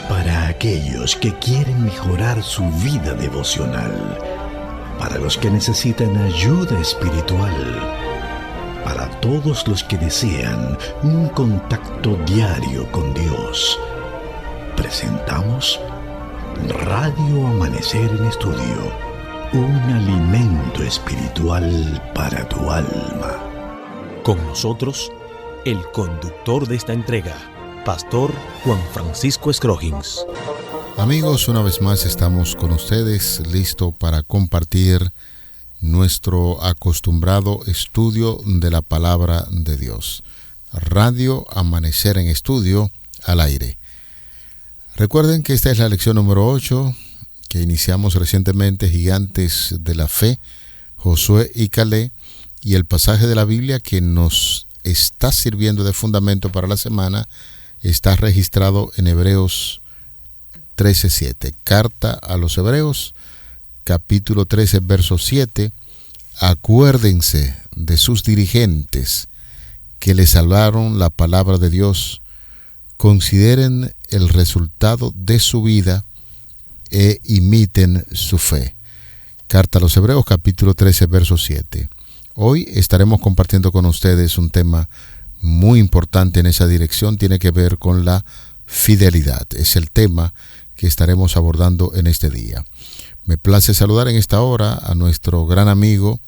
Para aquellos que quieren mejorar su vida devocional, para los que necesitan ayuda espiritual, para todos los que desean un contacto diario con Dios, presentamos Radio Amanecer en Estudio, un alimento espiritual para tu alma. Con nosotros, el conductor de esta entrega, Pastor Juan Francisco Scroggins. Amigos, una vez más estamos con ustedes, listo para compartir nuestro acostumbrado estudio de la Palabra de Dios. Radio Amanecer en Estudio al aire. Recuerden que esta es la lección número 8 que iniciamos recientemente, Gigantes de la Fe, Josué y Caleb, y el pasaje de la Biblia que nos está sirviendo de fundamento para la semana está registrado en Hebreos 13:7. Carta a los Hebreos, capítulo 13, verso 7. Acuérdense de sus dirigentes que les hablaron la palabra de Dios. Consideren el resultado de su vida e imiten su fe. Carta a los Hebreos, capítulo 13, verso 7. Hoy estaremos compartiendo con ustedes un tema muy importante en esa dirección. Tiene que ver con la fidelidad. Es el tema que estaremos abordando en este día. Me place saludar en esta hora a nuestro gran amigo,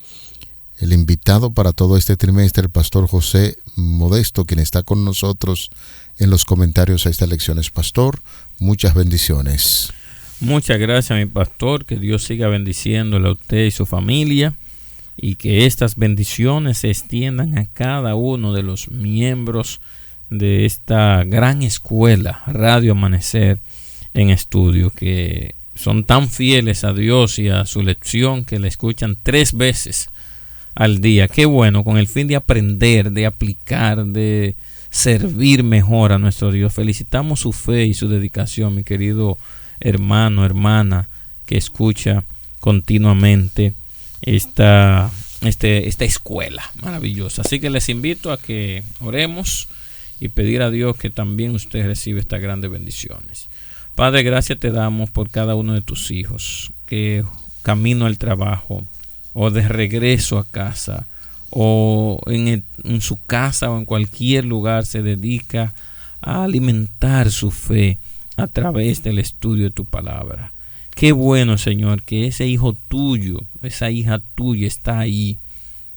el invitado para todo este trimestre, el pastor José Modesto, quien está con nosotros en los comentarios a estas lecciones. Pastor, muchas bendiciones. Muchas gracias, mi pastor. Que Dios siga bendiciéndole a usted y su familia, y que estas bendiciones se extiendan a cada uno de los miembros de esta gran escuela, Radio Amanecer en Estudio, que son tan fieles a Dios y a su lección que la escuchan 3 veces al día. Qué bueno, con el fin de aprender, de aplicar, de servir mejor a nuestro Dios. Felicitamos su fe y su dedicación, mi querido hermano, hermana, que escucha continuamente esta escuela maravillosa. Así que les invito a que oremos y pedir a Dios que también usted reciba estas grandes bendiciones. Padre, gracias te damos por cada uno de tus hijos que camino al trabajo o de regreso a casa o en su casa o en cualquier lugar se dedica a alimentar su fe a través del estudio de tu palabra. Qué bueno, Señor, que ese hijo tuyo, esa hija tuya está ahí,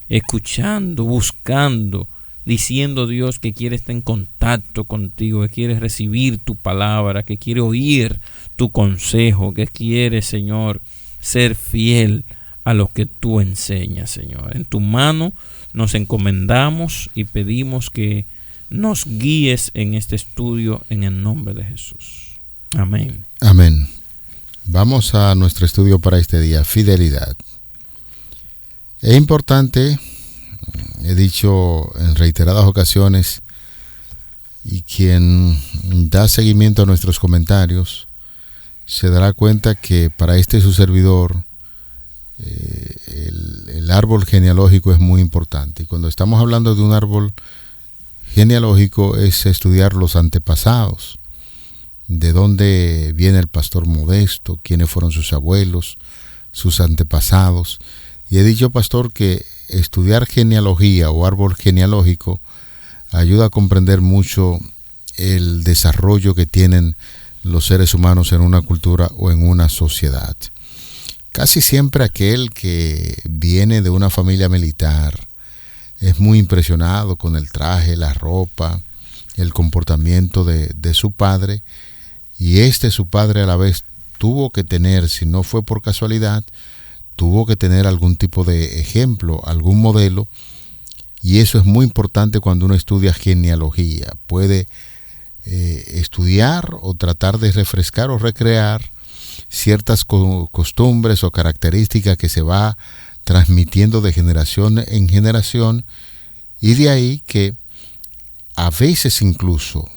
escuchando, buscando, diciendo, Dios, que quiere estar en contacto contigo, que quiere recibir tu palabra, que quiere oír tu consejo, que quiere, Señor, ser fiel a lo que tú enseñas, Señor. En tu mano nos encomendamos y pedimos que nos guíes en este estudio en el nombre de Jesús. Amén. Amén. Vamos a nuestro estudio para este día, fidelidad. Es importante, he dicho en reiteradas ocasiones, y quien da seguimiento a nuestros comentarios se dará cuenta que para su servidor el árbol genealógico es muy importante. Y cuando estamos hablando de un árbol genealógico es estudiar los antepasados. De dónde viene el pastor Modesto, quiénes fueron sus abuelos, sus antepasados. Y he dicho, pastor, que estudiar genealogía o árbol genealógico ayuda a comprender mucho el desarrollo que tienen los seres humanos en una cultura o en una sociedad. Casi siempre aquel que viene de una familia militar es muy impresionado con el traje, la ropa, el comportamiento de su padre. Y su padre a la vez tuvo que tener, si no fue por casualidad, tuvo que tener algún tipo de ejemplo, algún modelo. Y eso es muy importante cuando uno estudia genealogía. Puede estudiar o tratar de refrescar o recrear ciertas costumbres o características que se va transmitiendo de generación en generación. Y de ahí que a veces incluso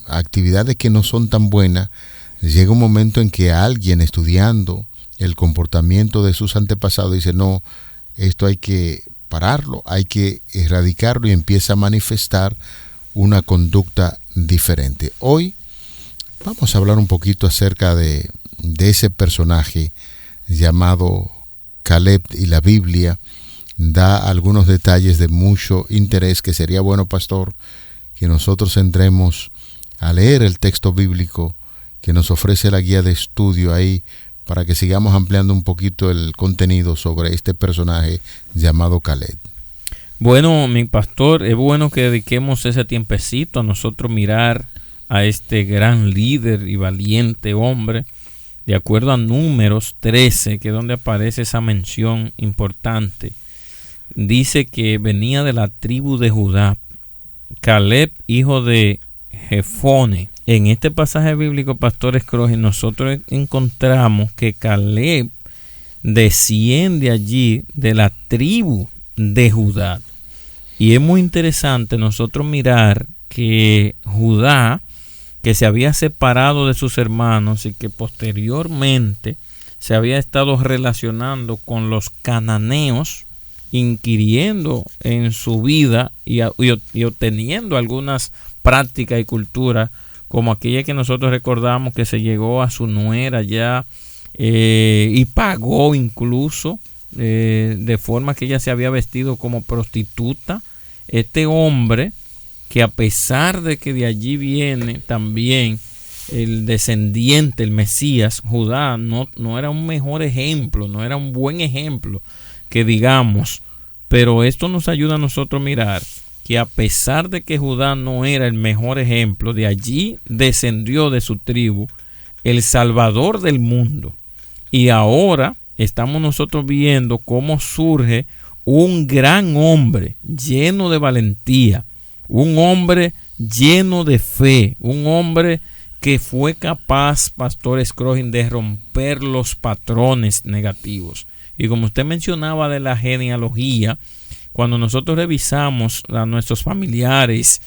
actividades que no son tan buenas, llega un momento en que alguien estudiando el comportamiento de sus antepasados dice, no, esto hay que pararlo, hay que erradicarlo, y empieza a manifestar una conducta diferente. Hoy Vamos a hablar un poquito acerca de ese personaje llamado Caleb, y la Biblia da algunos detalles de mucho interés que sería bueno, pastor, que nosotros entremos a leer el texto bíblico que nos ofrece la guía de estudio ahí, para que sigamos ampliando un poquito el contenido sobre este personaje llamado Caleb. Bueno, mi pastor, es bueno que dediquemos ese tiempecito a nosotros mirar a este gran líder y valiente hombre, de acuerdo a Números 13, que es donde aparece esa mención importante. Dice que venía de la tribu de Judá, Caleb, hijo de Jefone. En este pasaje bíblico, pastor Scrooge, nosotros encontramos que Caleb desciende allí de la tribu de Judá. Y es muy interesante nosotros mirar que Judá, que se había separado de sus hermanos y que posteriormente se había estado relacionando con los cananeos, inquiriendo en su vida y obteniendo algunas prácticas y culturas, como aquella que nosotros recordamos que se llegó a su nuera ya y pagó incluso de forma que ella se había vestido como prostituta. Este hombre, que a pesar de que de allí viene también el descendiente, el Mesías, Judá, no era un mejor ejemplo, no era un buen ejemplo que digamos, pero esto nos ayuda a nosotros a mirar que a pesar de que Judá no era el mejor ejemplo, de allí descendió de su tribu el Salvador del mundo. Y ahora estamos nosotros viendo cómo surge un gran hombre lleno de valentía, un hombre lleno de fe, un hombre que fue capaz, pastor Scrooge, de romper los patrones negativos. Y como usted mencionaba de la genealogía, cuando nosotros revisamos a nuestros familiares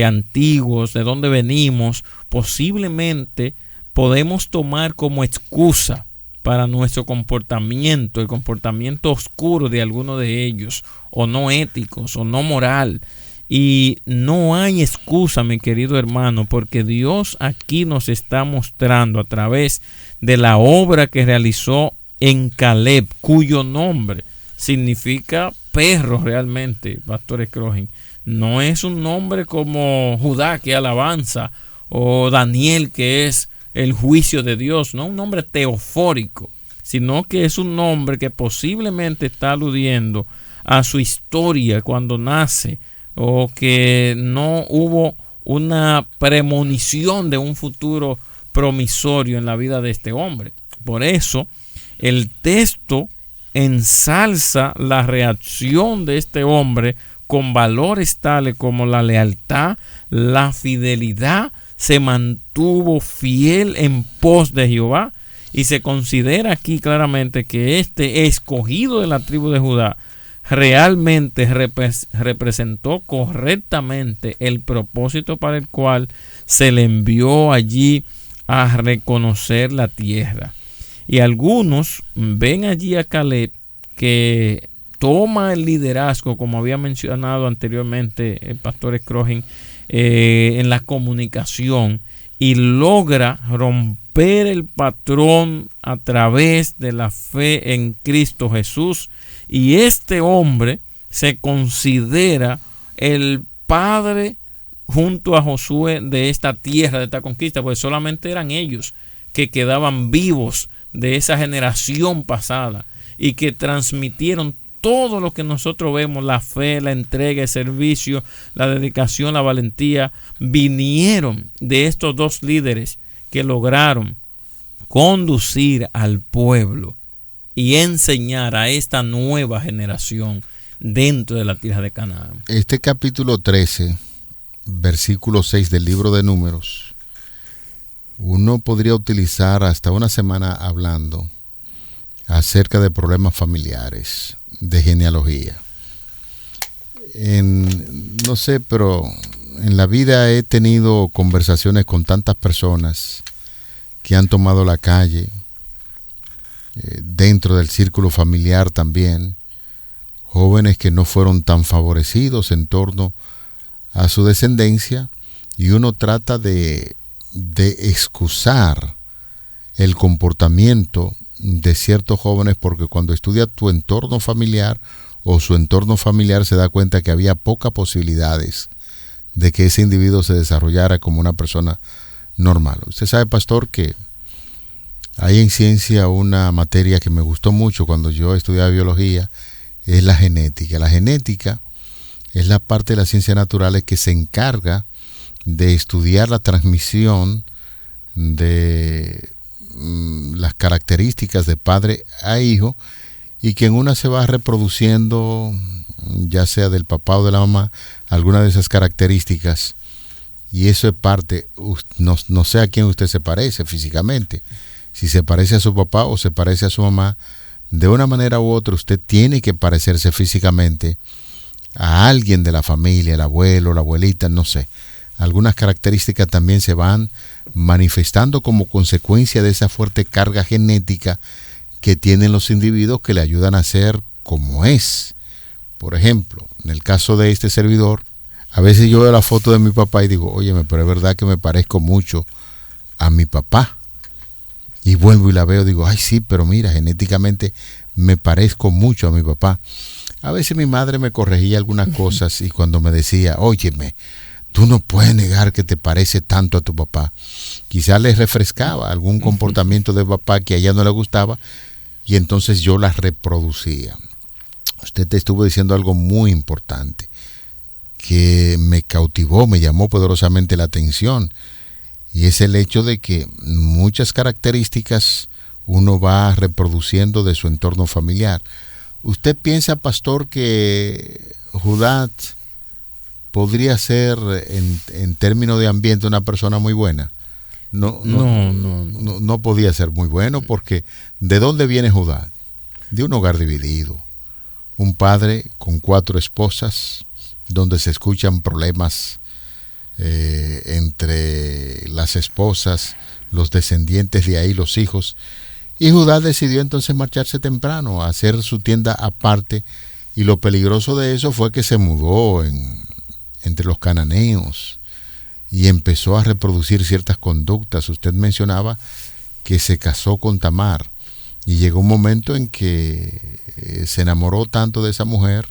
antiguos, de dónde venimos, posiblemente podemos tomar como excusa para nuestro comportamiento, el comportamiento oscuro de alguno de ellos, o no éticos, o no moral. Y no hay excusa, mi querido hermano, porque Dios aquí nos está mostrando a través de la obra que realizó en Caleb, cuyo nombre significa perro realmente, pastor Scrooge. No es un nombre como Judá, que es alabanza, o Daniel, que es el juicio de Dios, no un nombre teofórico, sino que es un nombre que posiblemente está aludiendo a su historia cuando nace, o que no hubo una premonición de un futuro promisorio en la vida de este hombre. Por eso el texto ensalza la reacción de este hombre con valores tales como la lealtad, la fidelidad. Se mantuvo fiel en pos de Jehová, y se considera aquí claramente que este escogido de la tribu de Judá realmente representó correctamente el propósito para el cual se le envió allí a reconocer la tierra. Y algunos ven allí a Caleb, que toma el liderazgo, como había mencionado anteriormente el pastor Scrooge, en la comunicación, y logra romper el patrón a través de la fe en Cristo Jesús. Y este hombre se considera el padre junto a Josué de esta tierra, de esta conquista, porque solamente eran ellos que quedaban vivos de esa generación pasada y que transmitieron todo lo que nosotros vemos, la fe, la entrega, el servicio, la dedicación, la valentía, vinieron de estos dos líderes que lograron conducir al pueblo y enseñar a esta nueva generación dentro de la tierra de Canaán. Este capítulo 13, versículo 6 del libro de Números, uno podría utilizar hasta una semana hablando acerca de problemas familiares, de genealogía. No sé, pero en la vida he tenido conversaciones con tantas personas que han tomado la calle, dentro del círculo familiar también, jóvenes que no fueron tan favorecidos en torno a su descendencia, y uno trata de de excusar el comportamiento de ciertos jóvenes, porque cuando estudia tu entorno familiar o su entorno familiar se da cuenta que había pocas posibilidades de que ese individuo se desarrollara como una persona normal. Usted sabe, pastor, que hay en ciencia una materia que me gustó mucho cuando yo estudiaba biología, es la genética. La genética es la parte de las ciencias naturales que se encarga de estudiar la transmisión de las características de padre a hijo, y que en una se va reproduciendo, ya sea del papá o de la mamá, alguna de esas características, y eso es parte. No sé a quién usted se parece físicamente, si se parece a su papá o se parece a su mamá, de una manera u otra usted tiene que parecerse físicamente a alguien de la familia, el abuelo, la abuelita, no sé. Algunas características también se van manifestando como consecuencia de esa fuerte carga genética que tienen los individuos, que le ayudan a ser como es. Por ejemplo, en el caso de este servidor, a veces yo veo la foto de mi papá y digo, óyeme, pero es verdad que me parezco mucho a mi papá. Y vuelvo y la veo, digo, ay sí, pero mira, genéticamente me parezco mucho a mi papá. A veces mi madre me corregía algunas cosas, y cuando me decía, óyeme, tú no puedes negar que te parece tanto a tu papá, quizás les refrescaba algún comportamiento de papá que a ella no le gustaba, y entonces yo las reproducía. Usted te estuvo diciendo algo muy importante que me cautivó, me llamó poderosamente la atención, y es el hecho de que muchas características uno va reproduciendo de su entorno familiar. ¿Usted piensa, pastor, que Judá podría ser en términos de ambiente una persona muy buena? No podía ser muy bueno, porque ¿de dónde viene Judá? De un hogar dividido, un padre con 4 esposas, donde se escuchan problemas entre las esposas, los descendientes de ahí, los hijos. Y Judá decidió entonces marcharse temprano, a hacer su tienda aparte, y lo peligroso de eso fue que se mudó entre los cananeos y empezó a reproducir ciertas conductas. Usted mencionaba que se casó con Tamar, y llegó un momento en que se enamoró tanto de esa mujer,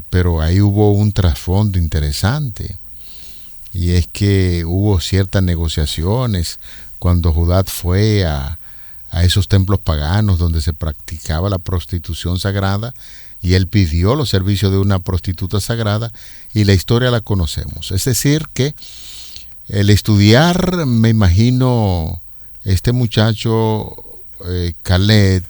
pero ahí hubo un trasfondo interesante, y es que hubo ciertas negociaciones cuando Judá fue a esos templos paganos donde se practicaba la prostitución sagrada, y él pidió los servicios de una prostituta sagrada, y la historia la conocemos. Es decir, que el estudiar, me imagino, este muchacho Caleb,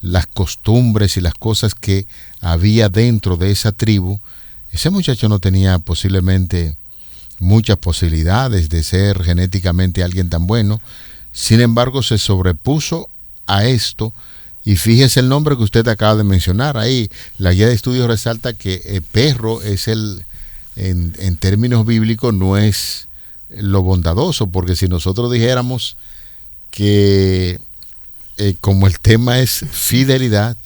las costumbres y las cosas que había dentro de esa tribu, ese muchacho no tenía posiblemente muchas posibilidades de ser genéticamente alguien tan bueno. Sin embargo, se sobrepuso a esto, y fíjese el nombre que usted acaba de mencionar ahí. La guía de estudios resalta que perro es en términos bíblicos, no es lo bondadoso, porque si nosotros dijéramos que como el tema es fidelidad,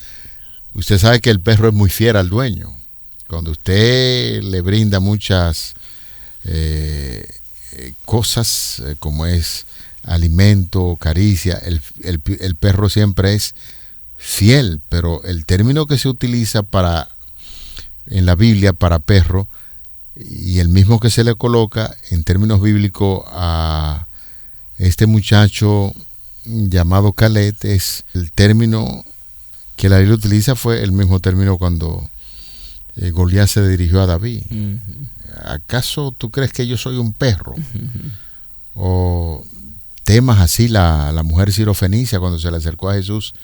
usted sabe que el perro es muy fiel al dueño. Cuando usted le brinda muchas cosas, como es alimento, caricia, el perro siempre es fiel, pero el término que se utiliza en la Biblia para perro, y el mismo que se le coloca en términos bíblicos a este muchacho llamado Caleb, es el término que la Biblia utiliza, fue el mismo término cuando Goliat se dirigió a David. ¿Acaso tú crees que yo soy un perro? O temas así, la mujer sirofenicia cuando se le acercó a Jesús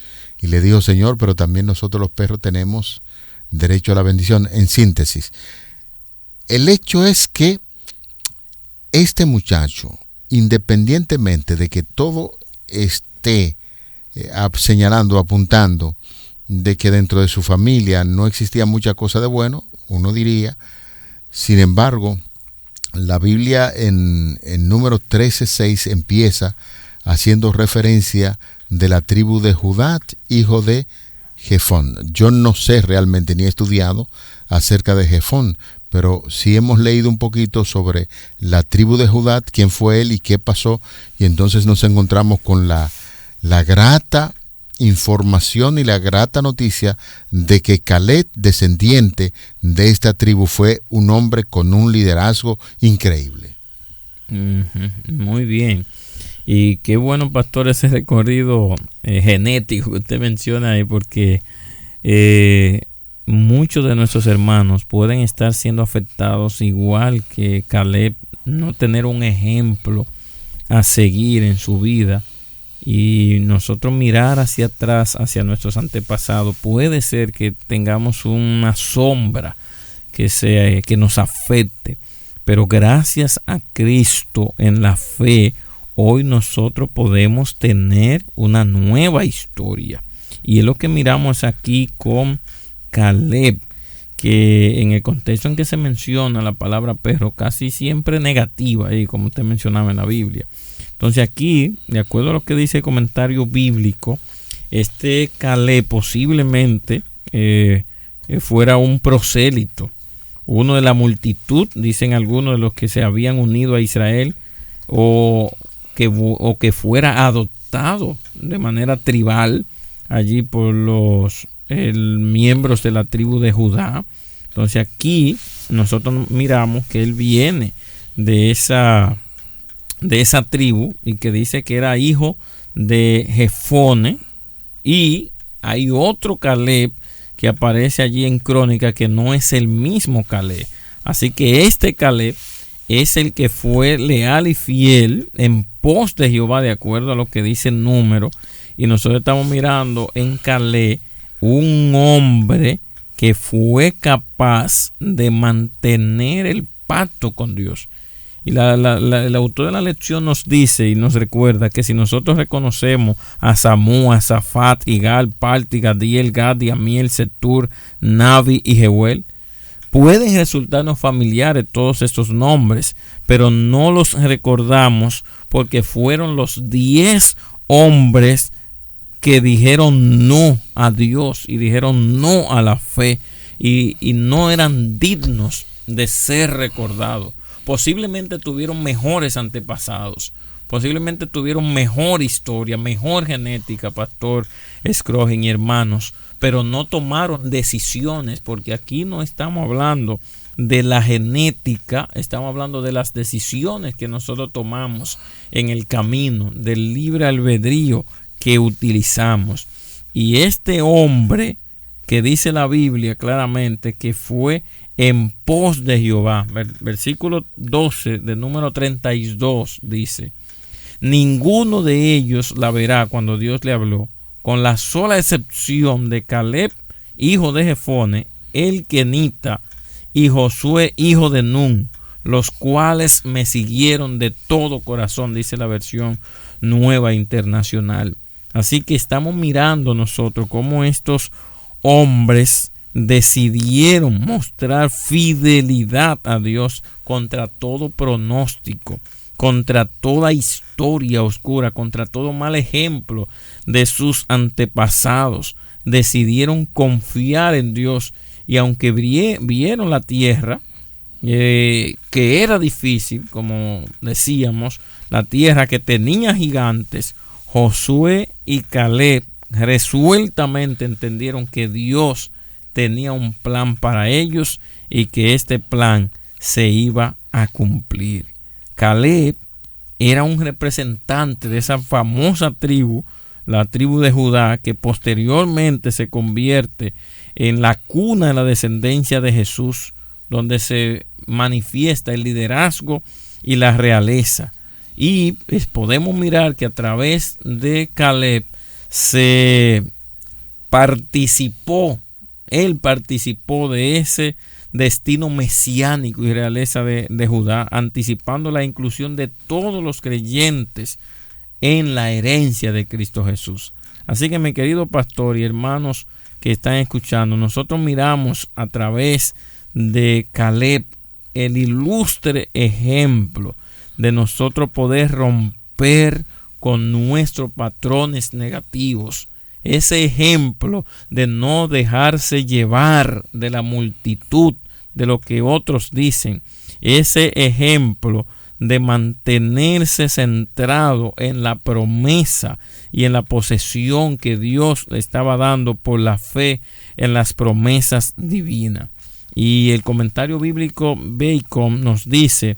y le dijo, Señor, pero también nosotros los perros tenemos derecho a la bendición. En síntesis, el hecho es que este muchacho, independientemente de que todo esté señalando, apuntando de que dentro de su familia no existía mucha cosa de bueno, uno diría, sin embargo, la Biblia en Números 13:6 empieza haciendo referencia de la tribu de Judá, hijo de Jefón. Yo no sé realmente, ni he estudiado acerca de Jefón, pero sí hemos leído un poquito sobre la tribu de Judá, quién fue él y qué pasó, y entonces nos encontramos con la grata información y la grata noticia de que Caleb, descendiente de esta tribu, fue un hombre con un liderazgo increíble. Muy bien. Y qué bueno, pastor, ese recorrido genético que usted menciona ahí, porque muchos de nuestros hermanos pueden estar siendo afectados igual que Caleb, no tener un ejemplo a seguir en su vida, y nosotros mirar hacia atrás, hacia nuestros antepasados. Puede ser que tengamos una sombra que nos afecte, pero gracias a Cristo en la fe, hoy nosotros podemos tener una nueva historia. Y es lo que miramos aquí con Caleb, que en el contexto en que se menciona la palabra perro, casi siempre negativa, como usted mencionaba en la Biblia. Entonces aquí, de acuerdo a lo que dice el comentario bíblico, este Caleb posiblemente fuera un prosélito, uno de la multitud, dicen algunos de los que se habían unido a Israel, o que fuera adoptado de manera tribal allí por los miembros de la tribu de Judá. Entonces aquí nosotros miramos que él viene de esa tribu, y que dice que era hijo de Jefone, y hay otro Caleb que aparece allí en Crónica que no es el mismo Caleb. Así que este Caleb es el que fue leal y fiel en pos de Jehová, de acuerdo a lo que dice el número. Y nosotros estamos mirando en Caleb un hombre que fue capaz de mantener el pacto con Dios. Y el autor de la lección nos dice y nos recuerda que si nosotros reconocemos a Samú, a Zafat, Igal, Palti, Gadiel, Gadi, Amiel, Setur, Navi y Jehuel, pueden resultarnos familiares todos estos nombres, pero no los recordamos porque fueron los 10 hombres que dijeron no a Dios y dijeron no a la fe, y no eran dignos de ser recordados. Posiblemente tuvieron mejores antepasados, posiblemente tuvieron mejor historia, mejor genética, pastor Scroggin y hermanos, pero no tomaron decisiones, porque aquí no estamos hablando de la genética, estamos hablando de las decisiones que nosotros tomamos en el camino, del libre albedrío que utilizamos. Y este hombre que dice la Biblia claramente que fue en pos de Jehová, versículo 12 del número 32 dice: ninguno de ellos la verá cuando Dios le habló, con la sola excepción de Caleb, hijo de Jefone, el kenita, y Josué, hijo de Nun, los cuales me siguieron de todo corazón, dice la versión Nueva Internacional. Así que estamos mirando nosotros cómo estos hombres decidieron mostrar fidelidad a Dios contra todo pronóstico, contra toda historia oscura, contra todo mal ejemplo de sus antepasados. Decidieron confiar en Dios, y aunque vieron la tierra, que era difícil, como decíamos, la tierra que tenía gigantes, Josué y Caleb resueltamente entendieron que Dios tenía un plan para ellos y que este plan se iba a cumplir. Caleb era un representante de esa famosa tribu, la tribu de Judá, que posteriormente se convierte en la cuna de la descendencia de Jesús, donde se manifiesta el liderazgo y la realeza. Y podemos mirar que a través de Caleb él participó de ese destino mesiánico y realeza de Judá, anticipando la inclusión de todos los creyentes en la herencia de Cristo Jesús. Así que, mi querido pastor y hermanos que están escuchando, nosotros miramos a través de Caleb el ilustre ejemplo de nosotros poder romper con nuestros patrones negativos. Ese ejemplo de no dejarse llevar de la multitud, de lo que otros dicen. Ese ejemplo de mantenerse centrado en la promesa y en la posesión que Dios le estaba dando por la fe en las promesas divinas. Y el comentario bíblico Bacon nos dice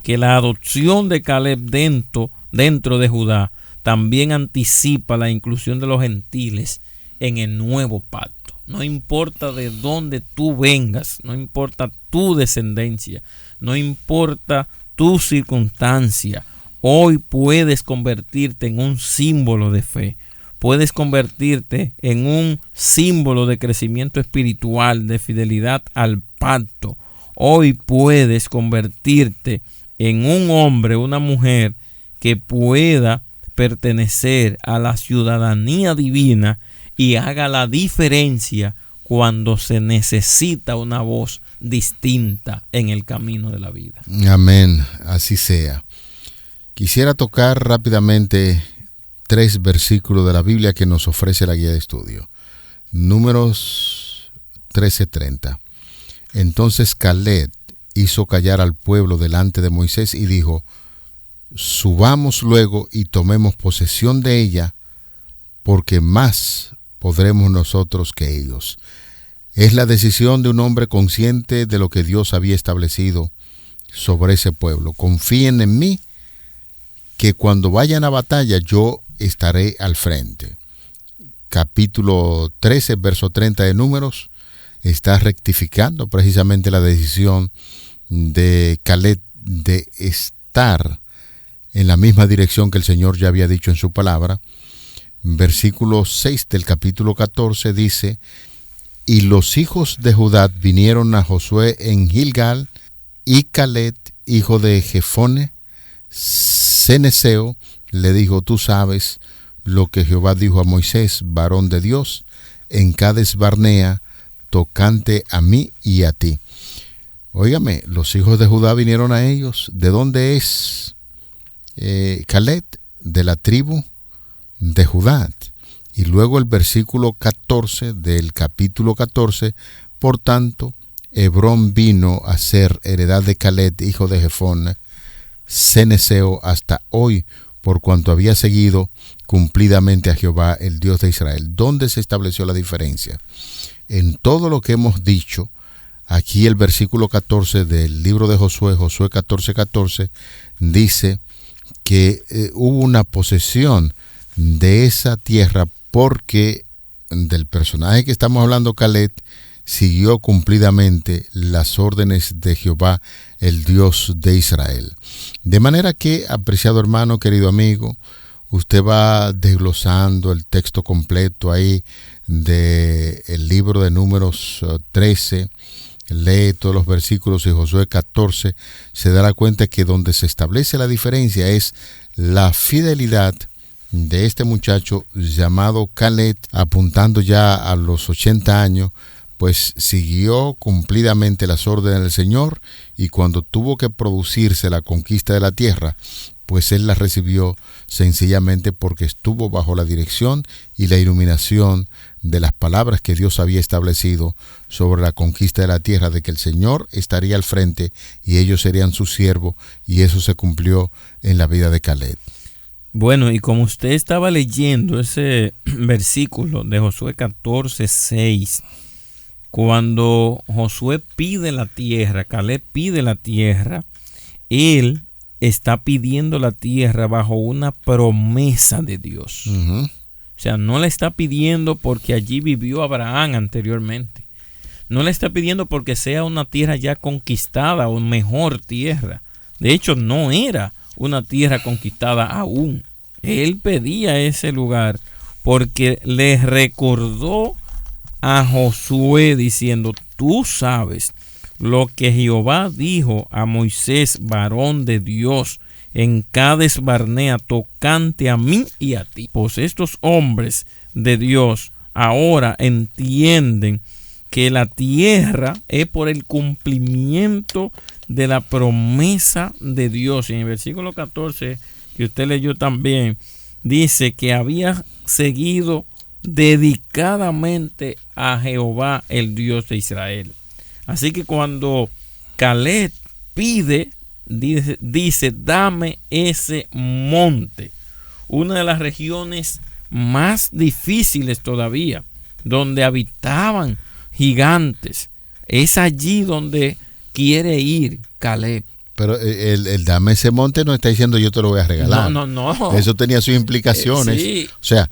que la adopción de Caleb dentro de Judá también anticipa la inclusión de los gentiles en el nuevo pacto. No importa de dónde tú vengas, no importa tu descendencia, no importa tu circunstancia, hoy puedes convertirte en un símbolo de fe. Puedes convertirte en un símbolo de crecimiento espiritual, de fidelidad al pacto. Hoy puedes convertirte en un hombre, una mujer que pueda pertenecer a la ciudadanía divina y haga la diferencia cuando se necesita una voz distinta en el camino de la vida. Amén, así sea. Quisiera tocar rápidamente 3 versículos de la Biblia que nos ofrece la guía de estudio. Números 13:30. Entonces Caleb hizo callar al pueblo delante de Moisés y dijo: subamos luego y tomemos posesión de ella, porque más podremos nosotros que ellos. Es la decisión de un hombre consciente de lo que Dios había establecido sobre ese pueblo. Confíen en mí, que cuando vayan a batalla yo estaré al frente. Capítulo 13, verso 30 de Números, está rectificando precisamente la decisión de Caleb de estar en la misma dirección que el Señor ya había dicho en su palabra. Versículo 6 del capítulo 14 dice: y los hijos de Judá vinieron a Josué en Gilgal, y Caleb, hijo de Jefone, ceneseo, le dijo: tú sabes lo que Jehová dijo a Moisés, varón de Dios, en Cades Barnea, tocante a mí y a ti. Óigame, los hijos de Judá vinieron a ellos. ¿De dónde es Caleb? De la tribu de Judá. Y luego el versículo 14 del capítulo 14, por tanto, Hebrón vino a ser heredad de Caleb, hijo de Jefone, ceneseo, hasta hoy, por cuanto había seguido cumplidamente a Jehová, el Dios de Israel. ¿Dónde se estableció la diferencia? En todo lo que hemos dicho, aquí el versículo 14 del libro de Josué, Josué 14:14, dice que hubo una posesión de esa tierra porque del personaje que estamos hablando, Caleb, siguió cumplidamente las órdenes de Jehová, el Dios de Israel. De manera que, apreciado hermano, querido amigo, usted va desglosando el texto completo ahí del libro de Números 13, lee todos los versículos y Josué 14, se dará cuenta que donde se establece la diferencia es la fidelidad de este muchacho llamado Caleb, apuntando ya a los 80 años, pues siguió cumplidamente las órdenes del Señor, y cuando tuvo que producirse la conquista de la tierra, pues él la recibió sencillamente porque estuvo bajo la dirección y la iluminación de las palabras que Dios había establecido sobre la conquista de la tierra, de que el Señor estaría al frente y ellos serían sus siervos, y eso se cumplió en la vida de Caleb. Bueno, y como usted estaba leyendo ese versículo de Josué 14:6, cuando Josué pide la tierra, Caleb pide la tierra, él está pidiendo la tierra bajo una promesa de Dios. O sea, no la está pidiendo porque allí vivió Abraham anteriormente. No la está pidiendo porque sea una tierra ya conquistada o mejor tierra. De hecho, no era una tierra conquistada aún. Él pedía ese lugar porque le recordó a Josué diciendo: tú sabes lo que Jehová dijo a Moisés, varón de Dios, en Cades Barnea, tocante a mí y a ti. Pues estos hombres de Dios ahora entienden que la tierra es por el cumplimiento de la promesa de Dios. Y en el versículo 14, que usted leyó también, dice que había seguido dedicadamente a Jehová, el Dios de Israel. Así que cuando Caleb pide, dice, dame ese monte, una de las regiones más difíciles todavía, donde habitaban gigantes. Es allí donde quiere ir Caleb. Pero el dame ese monte no está diciendo yo te lo voy a regalar. No. Eso tenía sus implicaciones. Sí. O sea,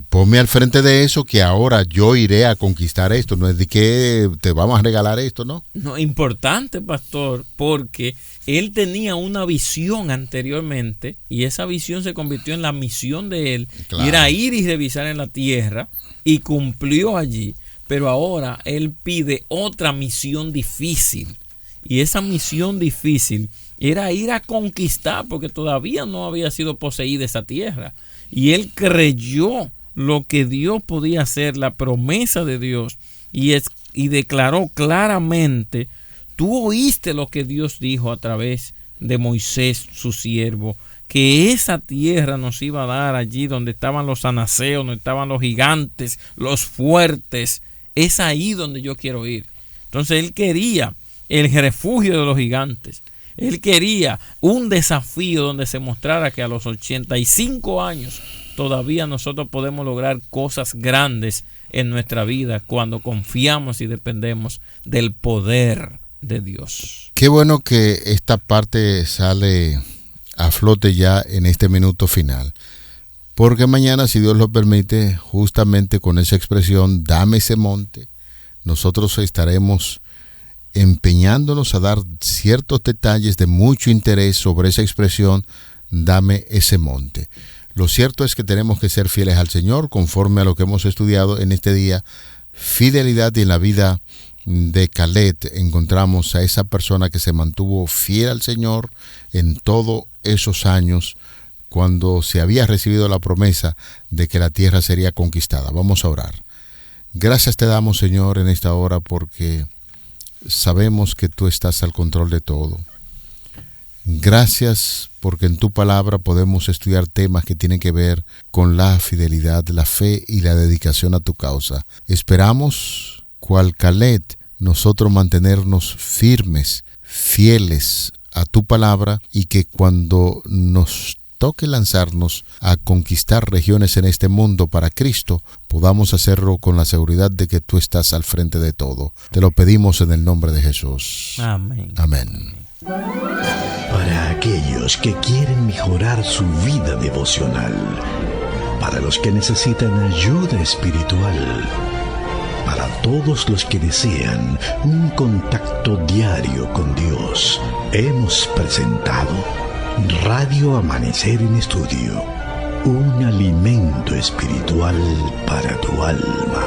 ponme al frente de eso, que ahora yo iré a conquistar esto. No es de que te vamos a regalar esto, ¿no? No, importante, pastor, porque él tenía una visión anteriormente y esa visión se convirtió en la misión de él. Claro. Y era ir y revisar en la tierra, y cumplió allí. Pero ahora él pide otra misión difícil. Y esa misión difícil era ir a conquistar, porque todavía no había sido poseída esa tierra. Y él creyó lo que Dios podía hacer, la promesa de Dios, y declaró claramente: tú oíste lo que Dios dijo a través de Moisés, su siervo, que esa tierra nos iba a dar allí donde estaban los anaseos, donde estaban los gigantes, los fuertes. Es ahí donde yo quiero ir. Entonces él quería el refugio de los gigantes. Él quería un desafío donde se mostrara que a los 85 años todavía nosotros podemos lograr cosas grandes en nuestra vida cuando confiamos y dependemos del poder de Dios. Qué bueno que esta parte sale a flote ya en este minuto final, porque mañana, si Dios lo permite, justamente con esa expresión, dame ese monte, nosotros estaremos empeñándonos a dar ciertos detalles de mucho interés sobre esa expresión, dame ese monte. Lo cierto es que tenemos que ser fieles al Señor, conforme a lo que hemos estudiado en este día. Fidelidad, y en la vida de Caleb encontramos a esa persona que se mantuvo fiel al Señor en todos esos años, cuando se había recibido la promesa de que la tierra sería conquistada. Vamos a orar. Gracias te damos, Señor, en esta hora, porque sabemos que tú estás al control de todo. Gracias porque en tu palabra podemos estudiar temas que tienen que ver con la fidelidad, la fe y la dedicación a tu causa. Esperamos, cual Caleb, nosotros mantenernos firmes, fieles a tu palabra, y que cuando nos toque lanzarnos a conquistar regiones en este mundo para Cristo, podamos hacerlo con la seguridad de que tú estás al frente de todo. Te lo pedimos en el nombre de Jesús. Amén. Amén. Para aquellos que quieren mejorar su vida devocional, para los que necesitan ayuda espiritual, para todos los que desean un contacto diario con Dios, hemos presentado Radio Amanecer en Estudio, un alimento espiritual para tu alma.